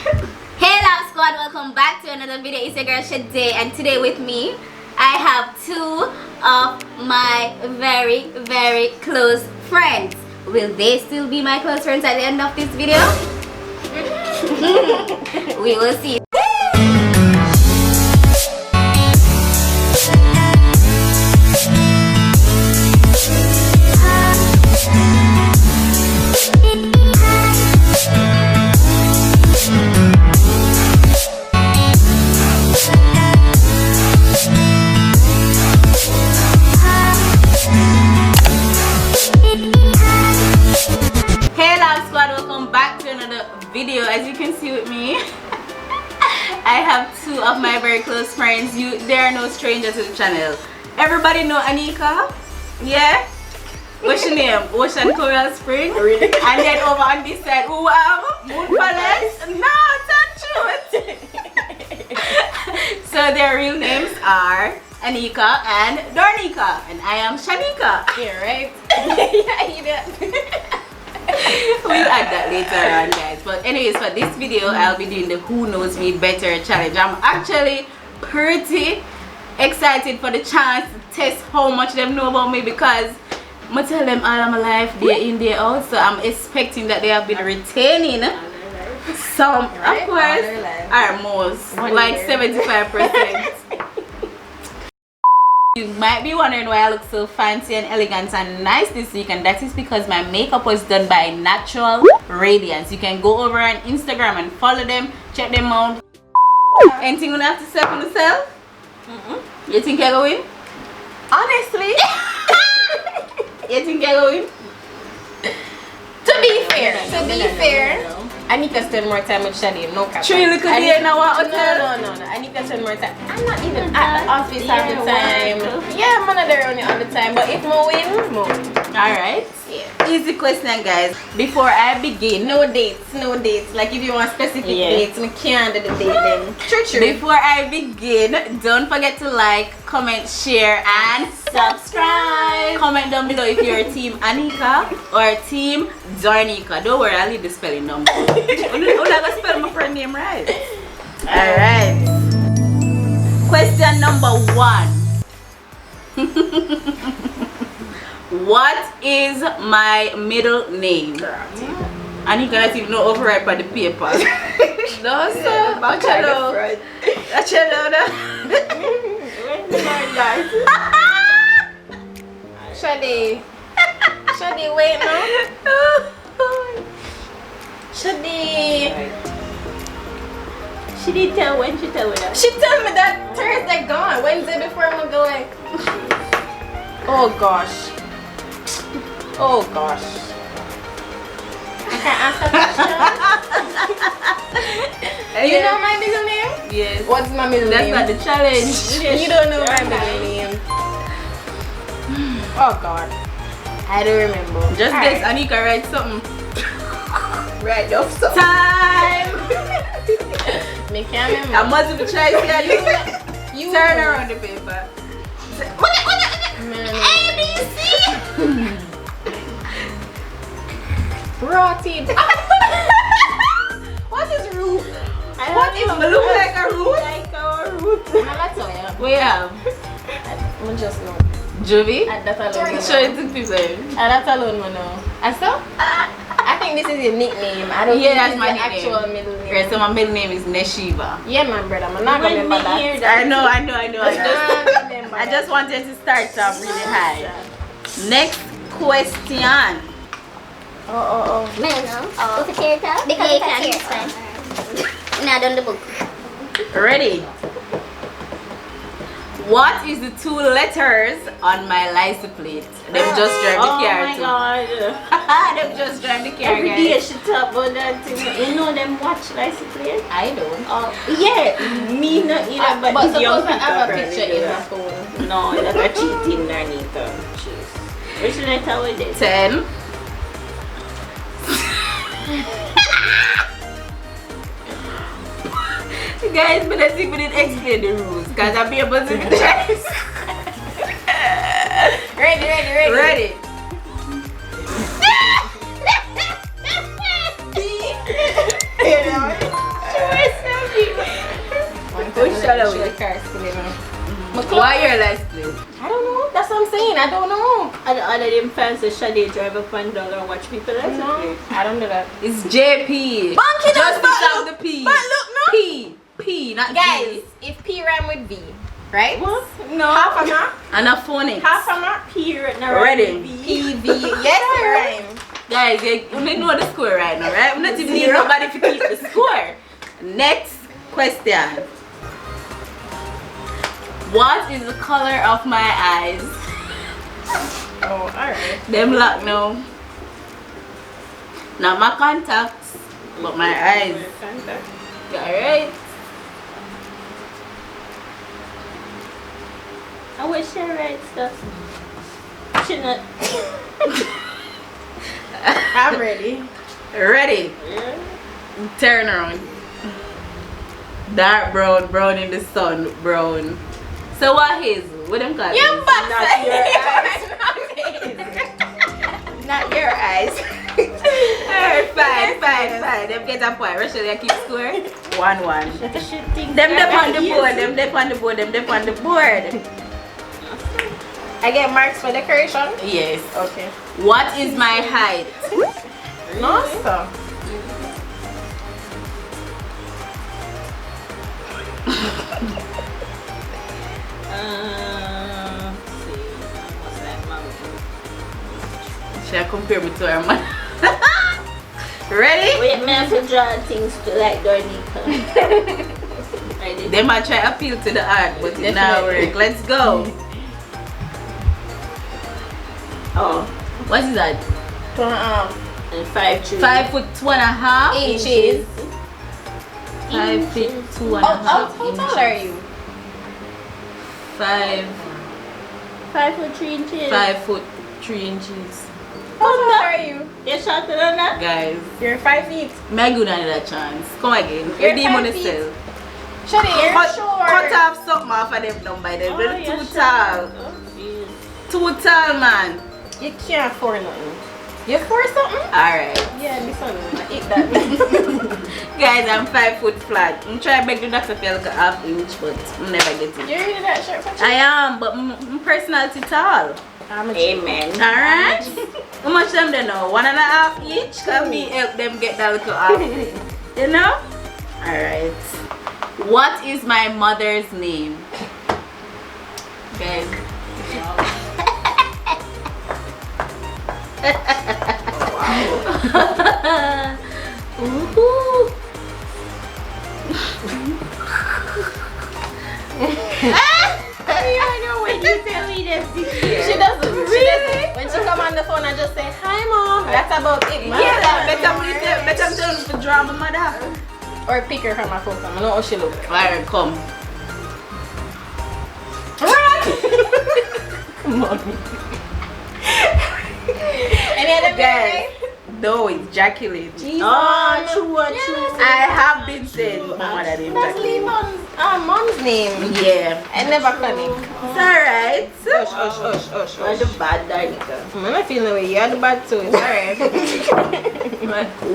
Hey Love Squad, welcome back to another video. It's your girl Shade, and today with me I have two of my very close friends. Will they still be my close friends at the end of this video? We will see. Video. As you can see with me, I have two of my very close friends. They are no stranger to the channel. Everybody know Anika? Yeah? What's your name? Ocean Coral Spring? Really? And then over on this side, who Moon Palace? No, it's not true. So their real names are Anika and Dornika, and I am Shanika. Yeah, right? Yeah, you do. We'll add that later on, guys. But anyways, for this video I'll be doing the Who Knows Me Better challenge. I'm actually pretty excited for the chance to test how much them know about me, because I tell them all of my life, day in, day out. So I'm expecting that they have been retaining some, of course, or most, like 75%. You might be wondering why I look so fancy and elegant and nice this week, and that is because my makeup was done by Natural Radiance. You can go over on Instagram and follow them, check them out. Anything you have to say for yourself? You think you're going? Honestly, You think you're going? to be fair, I need to spend more time with Shannon. No cap. True, look at you now. No. I need to spend more time. I'm not even at the office all the time. Yeah, I'm not there all the time. But if I win, Alright. yeah. Easy question, guys. Before I begin, No dates. Like if you want specific dates, I can't do the date then. True. before I begin, don't forget to like, comment, share, and subscribe. Comment down below if you're team Anika or team Dornika. Don't worry, I'll leave the spelling down below. I'm not gonna spell my friend name right. Alright. Question number 1. What is my middle name? Anika doesn't even know overwrite by the paper. No, sir. Shadi, wait no. Shadi. She didn't tell when she tell me that. She told me that Thursday gone. Wednesday before I'm going. Oh gosh. I can't ask a question. You know my middle name? Yes. What's my middle That's name? not the challenge. You don't know my middle name. Oh god. I don't remember. Just guess, Anika write something. Right off something. Time! Me can't remember. I must have tried to you turn around the paper. ABC! Rotted. What is root? What It look like a root? Like a root. I'm not yeah. We have I just know. Juvie. That alone. Show it to people. That alone, I know. I saw? I think this is your nickname. I don't think That's this my is your nickname. actual middle name. Right, so my middle name is Neshiva. Yeah, my brother. I'm not gonna remember that. I know. I just wanted to start off really high. Next question. Oh. What's the character? Because it's a character. Now done the book. Ready? What is the 2 letters on my license plate? Them just drive the car too. Oh my god. Them just drive the car, Every guys. day she talk about that thing. You know them watch license plate? I don't. Yeah. Me not either, but But the young suppose I have a people picture probably in do. my phone. No, that's a cheating, Nanita. Jeez. Which letter was it? 10. Guys, but I think we didn't explain the rules, because I'll be able to check. Ready. car still, you know. Why your lights split? I don't know. That's what I'm saying. I don't know. And other them fancy Shade drive up and down and watch people like No, I don't do that. It's JP. Bunky Just but without look- the P. But look, no. P, not Guys, G. if P rhyme with V, right? What? No. Half a ma, And a phonics. Half a map here. Ready. P, V. Yes, it rhyme. Guys, you know the score right now, right? We not even need nobody to keep the score. Next question. What is the color of my eyes? Oh, alright. Them lock now. Not my contacts, but my eyes. Alright. I wish I write stuff. She not. I'm ready. Ready? Yeah. Turn around. Dark brown, brown in the sun, brown. So what is? What them call Your it? butt. Not your eyes. Alright, fine. Them get a point. Rachel, you keep score. 1-1. Them on the board. Them on the board. I get marks for decoration. Yes. Okay. What is my height? No, sir. Let's see. What's that mountain? Should I compare me to her man? Ready? Wait, man, I have to draw things to like Dornica. I did. They might try appeal to the art, but it now work. Let's go. Oh, What is that? and 5 trees. 5 foot 2.5 Inches. 5 feet Inches. 2.5 How tall are you? 5 5 foot 3 inches. 5 foot 3 inches. How tall are you? You're shorter than that? Guys, You're 5 feet. may good another chance. Come again. You're Redeem on 5 feet. yourself. Shady, you're Cut short. off something off of them down by them. Oh, They're you're too short. tall. Oh, jeez. Too tall, man. You can't afford nothing. You afford something? Alright. Yeah, this one. I eat that. Guys, I'm 5 foot flat. I'm trying to beg the doctor for like a half inch, but I'm never get it. You ready that shirt for I am, but my personality tall. I'm a Amen. Alright? How much them they know? 1.5 each? Can me help them get that little half. You know? Alright. What is my mother's name? Guys. Ooh. I know when you tell me this. She doesn't. Really? When she come on the phone, I just say, "Hi, mom." That's about it. Yeah, better tell me to draw my mother. Or pick her from my phone. I know how she look. Alright, come. Come on. Any other Guys, no, ejaculate. Oh, true. I have been saying my mother didn't That's Lee ejaculate. mom's name. Yeah. I never connect. It's alright. You're the bad Dornica. I'm not feeling the way you're the bad too. It's alright.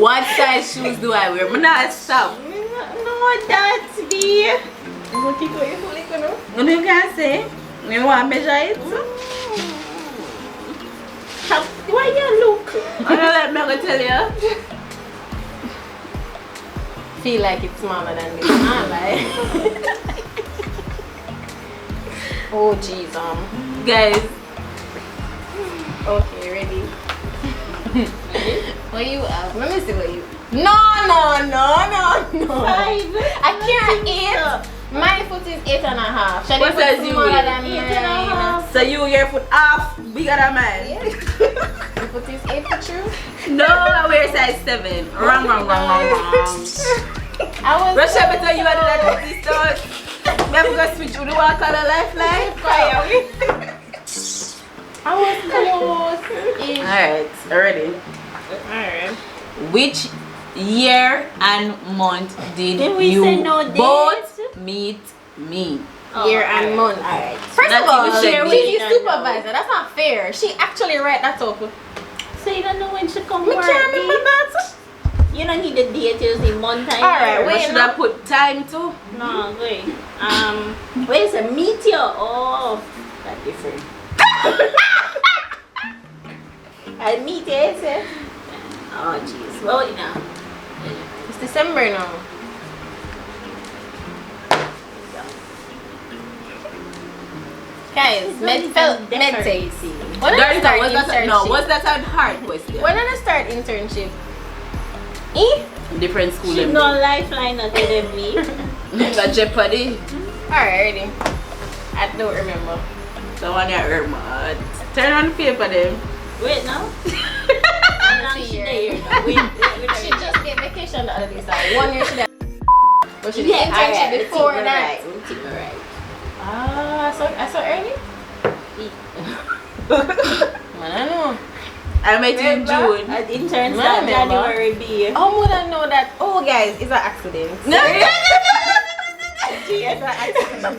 What size shoes do I wear? I'm not stop. No, that's me. Look at you. What do you can say? You want to measure it? Why you look? I don't let me tell you. Feel like it's smaller than this. I like. Oh jeez, Guys, okay, ready? what you have? Let me see what you. No. 5. I can't eat. My foot is 8.5. Shall What I size put you smaller wear? than 8.5. So your foot half bigger than mine? Your foot is 8 for true? No, I wear size 7. Wrong. I was. Russia better you had that with this stuff. We have to go switch to the one color lifeline. I was close. Alright, ready. Alright. Which year and month did Then we you say no dates. both meet me? Year and month. Alright. First Not of all, even share she's with the me. supervisor. That's not fair. She actually write that up. So you don't know when she come Me work? can't remember that. You don't need the date, you just need month time. Alright, Where wait, should no. I put time to? No, wait. Where's a meteor? Oh, that's different. A meteor, is it? Oh, jeez. Well, you know. It's December now. Guys, meditate. When did I start internship? Was that a hard question? When did I start internship? Eh? Different school. She no Lifeline Academy. Got Jeopardy. Alright, ready. I don't remember. The one that hurt turn on the paper then. Wait, now? She She just get vacation the other day. So 1 year she did. But she did Yeah, internship alright, before we'll that. take her right. Ah, I saw early? Man, I know. I met you in June. At intern Man, start remember? January B. How would I know that? Oh, guys, it's an accident. No. It's an accident.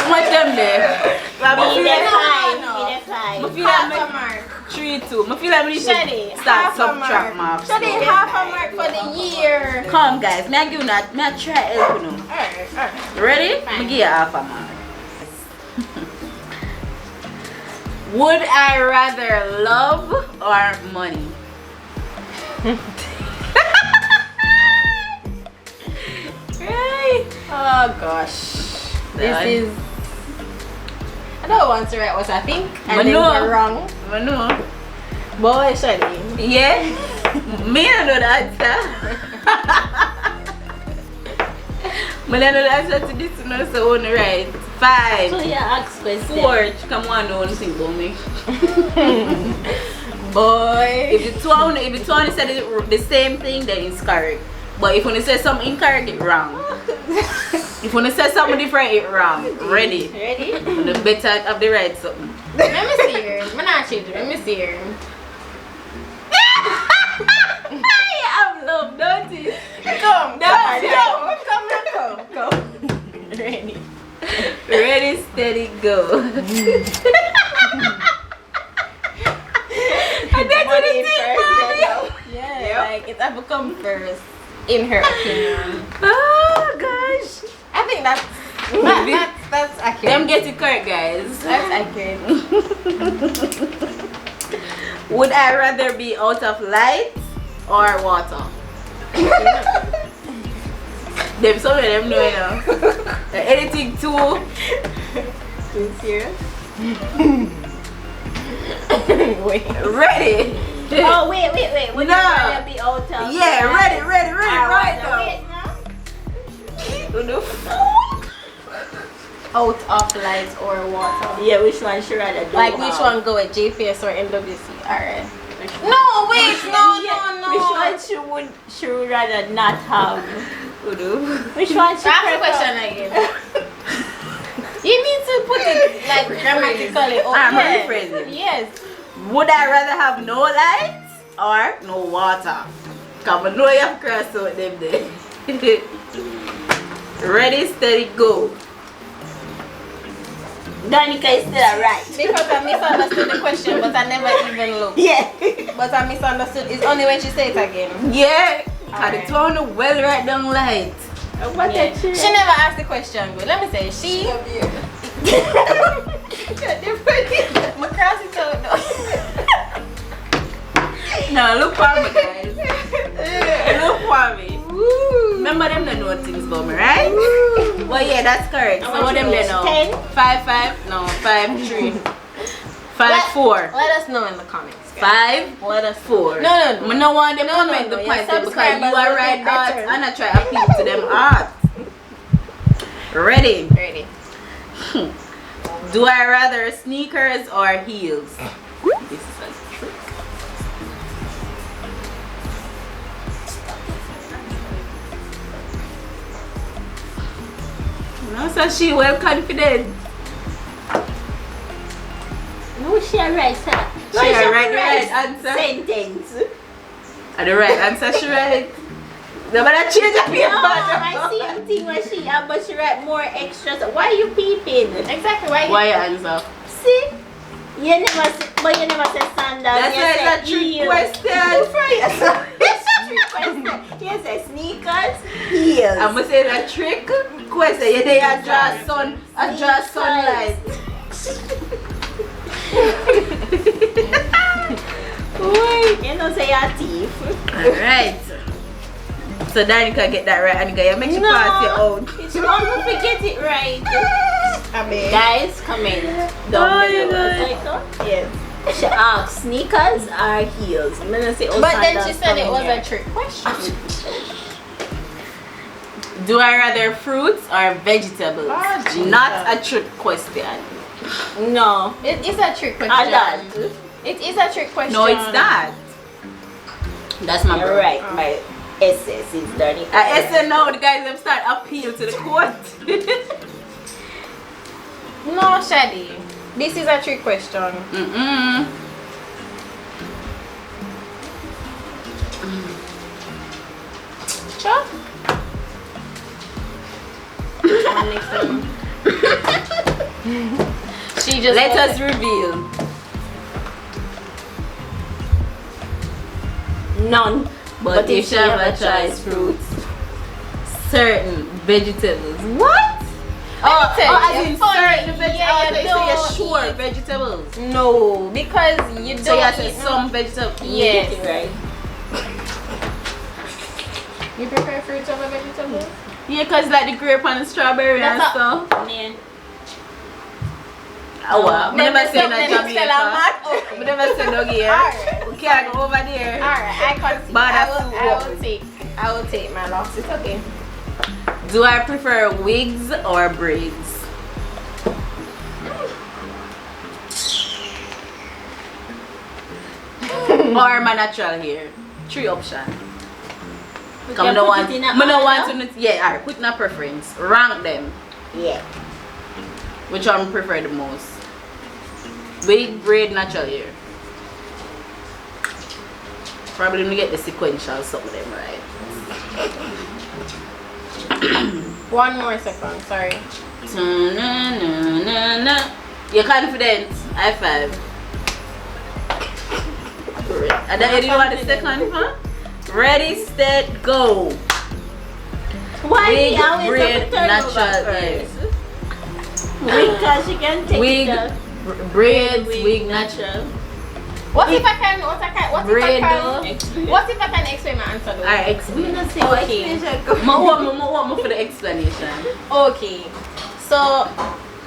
Much them there. Me the five. no. Me the five. I feel Half like a mark. 3-2. I feel like we need Shady, to start half a subtract mark. marks. Shady, half a mark for the year. Come guys, me I give you that. Me I try help you know. Alright. Ready? Fine. Me give you half a mark. Would I rather love or money? Right. Oh gosh. This is. I don't want to write what I think and then no. we're wrong. I know. Boy, Shady. Yeah. Me I know the answer. But I know the answer to this one so only right. 5. So you ask question. 4. Come on, don't think about me. Boy. If the two only said the same thing, then it's correct. But if you say something incorrect, it's wrong. If you say something different, it's wrong. Ready? Ready? You better have the right something. Let me see her. I'm not changing. Let me see her. I'm love, don't you? Come. Ready? Ready, steady, go. I got to the thing, Yeah, like it ever come first, in her opinion. oh gosh. I think that's accurate. Them get it correct, guys. That's accurate. Would I rather be out of light or water? Some of them know, you know. Anything too serious? wait. Ready? Oh, wait. Would you No. rather be out of Yeah, light? ready, right now. Wait now. Out of light or water? Yeah, which one should rather do? Like which one go with JPS or NWC? Alright. No, wait, no. Which one she would rather not have? Which one she Ask the prefer? question again. You need to put it like grammatically. I'm Okay. rephrasing. Yes. Would I rather have no lights or no water? Come on, know you have crossed out them there. Ready, steady, go. Danica is still right. Because I misunderstood the question, but I never even looked. Yeah. But I misunderstood. It's only when she says it again. Yeah, had Alright. it on well right down light. What Yeah. a She never asked the question. But let me say, she. My cross is out though. No, look for me, guys. Look for me. Remember them that know things about me, right? Well, yeah, that's correct. Some of them they know. 10? 5-5, no, 5-3, 5-4, Let us know in the comments. 5, Let us 4. No. I don't want them No, comment no, the your points because you subscribers are will right be art better. and I try to appeal to them art. Ready? Ready. Do I rather sneakers or heels? This is a trick. No, so she well confident. No, she right. She right the right answer. Sentence. The right answer she right. No, but I change the paper. I see thing when she but she write more extras. Why are you peeping? Exactly. Why? Why your answer? See? You never say, but you never say sandals. That's you why say it's a trick heels. question. It's a trick question. You say sneakers, heels. I'm gonna say a trick question. You they are draw sunlight. You know say you're a thief. Alright. So Danica get that right, Anika. You make sure pass it out. It's wrong to forget it right. I mean, Guys, comment down below. Yes. She asked sneakers or heels. I'm gonna say but then she said it was a trick question. Do I rather fruits or vegetables? Oh, Jesus. Not a trick question. No. It is a trick question. Adult. It is a trick question. No, it's not. That's my You're bro. right. My SS is done. I said no, the guys have started appeal to the court. No, Shadi. This is a trick question. Sure. Next time. She just Let us reveal. None. But if she ever tries fruits, certain vegetables. What? Oh, as in funny. certain vegetables. Yeah, so don't you're sure eat. vegetables. No, because you don't. So you say eat some vegetables. Yes. Right. You prefer fruits over vegetables? Yeah, cause like the grape and the strawberry and That's stuff. Man. Oh wow. We never say that Okay. Jamaica. We never say no here. Alright. We can't go over there. Alright, I concede. But I will take my loss. It's okay. Do I prefer wigs or braids? Or my natural hair? 3 options. Come no one. Yeah, alright, put in a preference. Rank them. Yeah. Which one prefer the most? Wig, braid, natural hair. Probably gonna get the sequential some of them right. 1 more second, sorry. You're confident. High five. And then you want the second one? Ready, set, go. Why Wig, we always braid, have to turn natural over hair. first? Because she can take Wig, it braids, wig, natural. What if I can Braid, what if I can explain my answer though? Alright, explain. Okay. More for the explanation. Okay. So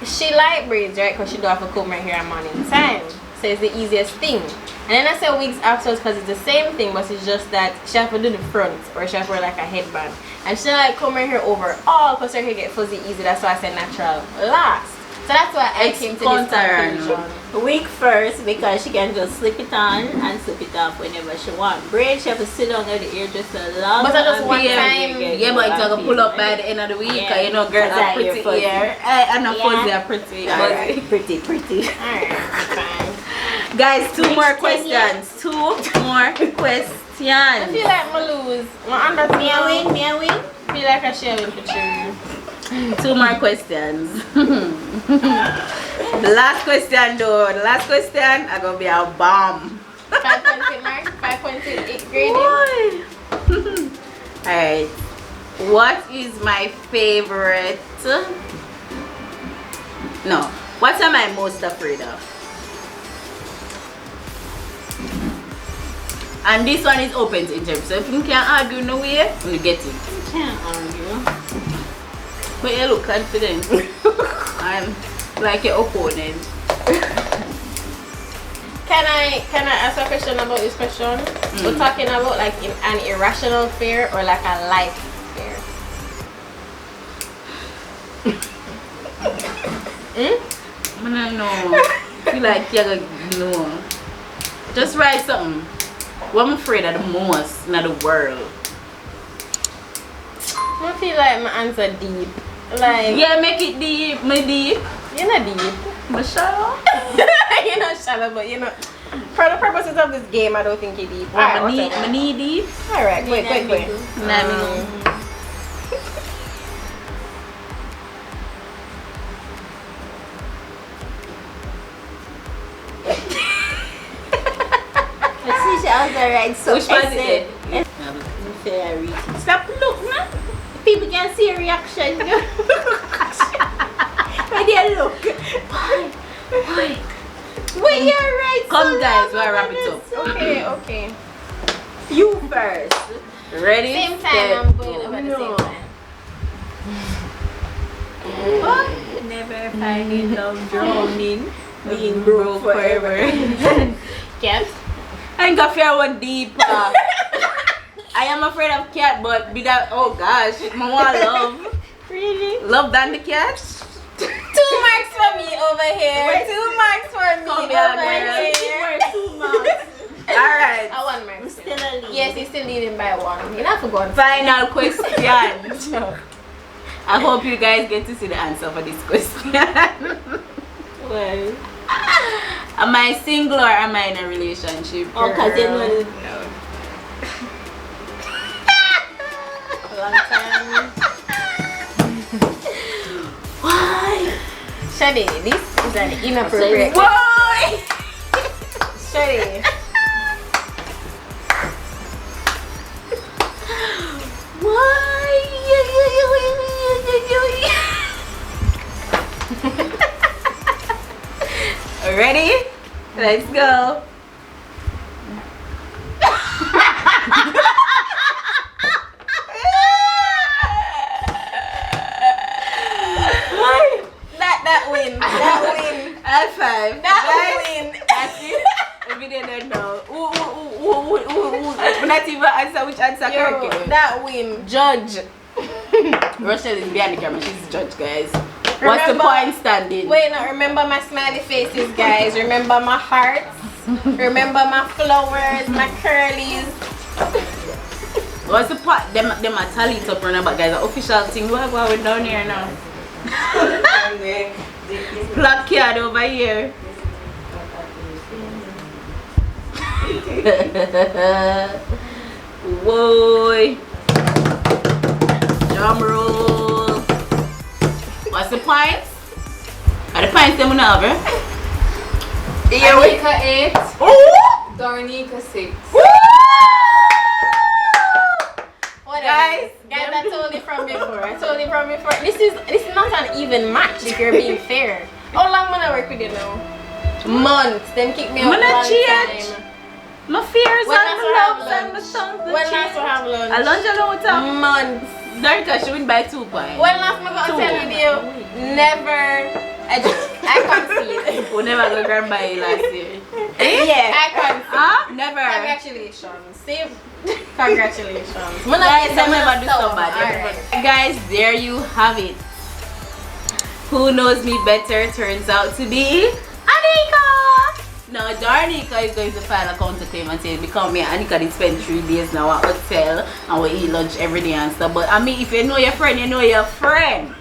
she like braids, right? Because she do have to comb her hair at morning time. So it's the easiest thing. And then I say wigs afterwards because it's the same thing, but it's just that she have to do the front or she have to wear like a headband. And she like comb her hair overall because her hair get fuzzy easy. That's why I said natural last. So that's why I came to this conclusion. wig first because she can just slip it on and slip it off whenever she wants. Braid, she have to sit down at the ear just a long. But I just and one be time- able to get Yeah, but it's you gonna pull up by the end of the week. Yeah. Cause you know, girls Cause are your pretty fuzzy. here. And a Yeah. fuzzy are pretty. Alright, pretty. Alright, fine. Guys, 2 more Next thing, questions. 2 more questions. I feel like I lose. My under Me a win, me a win. I feel like I should win for sure. 2 more questions. The last question though. The last question are gonna be a bomb. 5.8 mark, 5.8 grading. Alright. What is my favorite? No. What am I most afraid of? And this one is open to interview. So if you can't argue no way, you get it. Can't argue. But you look confident. I'm like your opponent. Can I ask a question about this question? We're talking about like an irrational fear or like a life fear. I don't know. Feel like you're gonna know. Just write something. What I'm afraid of the most in the world. I feel like my answer deep. Like Yeah, make it deep. Me deep. you're not deep. But shallow. You're not shallow, but you know. For the purposes of this game, I don't think you're deep. My knee deep. Alright, wait. Nah, me know. Alright, so Which one is it? Stop look, man. People can see your reaction. Why do you look? Why? Wait, you're right. Come so guys, long, we'll wrap it up. Okay. You first. Ready? Same time, I'm going over the same time. Never finding love drowning, being broke forever. Cat. I ain't got fear one deep. I am afraid of cat, but be that, oh gosh, I want love. Really? Love than the cat? 2 marks for me over here. 2 marks for me Come here, over girl. here. 2 marks. Alright. I 1 mark. Still a lead. Yes, he's still leading by 1. You're not forgotten. Final question. I hope you guys get to see the answer for this question. Well. Am I single or am I in a relationship? Oh, because you know. No. Long time. Why? Shadi, this is an inappropriate. Why? Shadi. Ready? Let's go. That win. That win. High five. That Guys, win. that's it. The video don't know. Ooh. Not even answer which answer Yo, correct. that win. Judge. Rochelle is behind the camera. She's the judge, guys. What's the Remember- point standing? Wait, now remember my smiley faces, guys. Remember my hearts. Remember my flowers, my curlies. What's the point? Them a tally it up, remember, guys. The official thing. What are we down here now? Black card over here. Whoa. Drum roll. What's the points? Are the points them now, bro? Anika 8, Oh! Dornika 6. What Guys, guys, I told you from before. This is not an even match if you're being fair. How long am I work with you now? Months. Them kick me out Man, I one cheat. time. My fears When and last my we have loves and my lunch? songs. When last we have lunch? A lunch alone with her. Months. Dorika, she win by 2 points. When last am I gonna tell you? Never. I concede. We never go grand by last year. Yeah, I concede. Huh? Never. Congratulations. See? Congratulations. Guys, I never do so bad. Guys, there you have it. Who knows me better turns out to be Anika. Now, Darnika is going to file a counterclaim and say, because me and Anika did spend 3 days now at hotel and we eat lunch every day and stuff. But I mean, if you know your friend, you know your friend.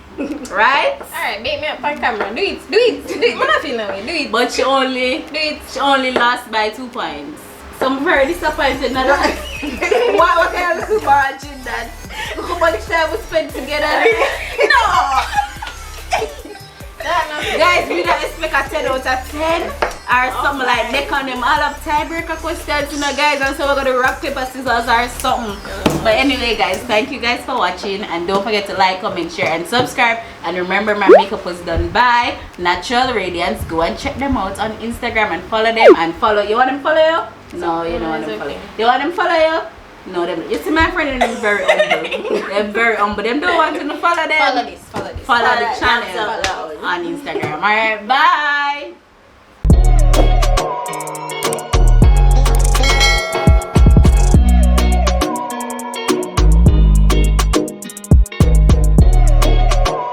Right? Alright, make me up on camera. Do it. I'm not feeling away. Do it. But she only lost by 2 points. So I'm very disappointed now. what kind of super watching that? How much time we spent together? No! Guys, we don't expect a 10 out of 10 or something like neck on them. All of tiebreaker questions, you know, guys, and so we're gonna rock paper scissors or something. But anyway, guys, thank you guys for watching, and don't forget to like, comment, share, and subscribe. And remember, my makeup was done by Natural Radiance. Go and check them out on Instagram and follow them. And follow. You want them to follow you? No, you don't want them to follow you. You want them to follow you? No, them. You see my friend, they're very humble. They're very humble. Them don't want you to follow them. Follow this. Follow the channel on Instagram. Alright, bye.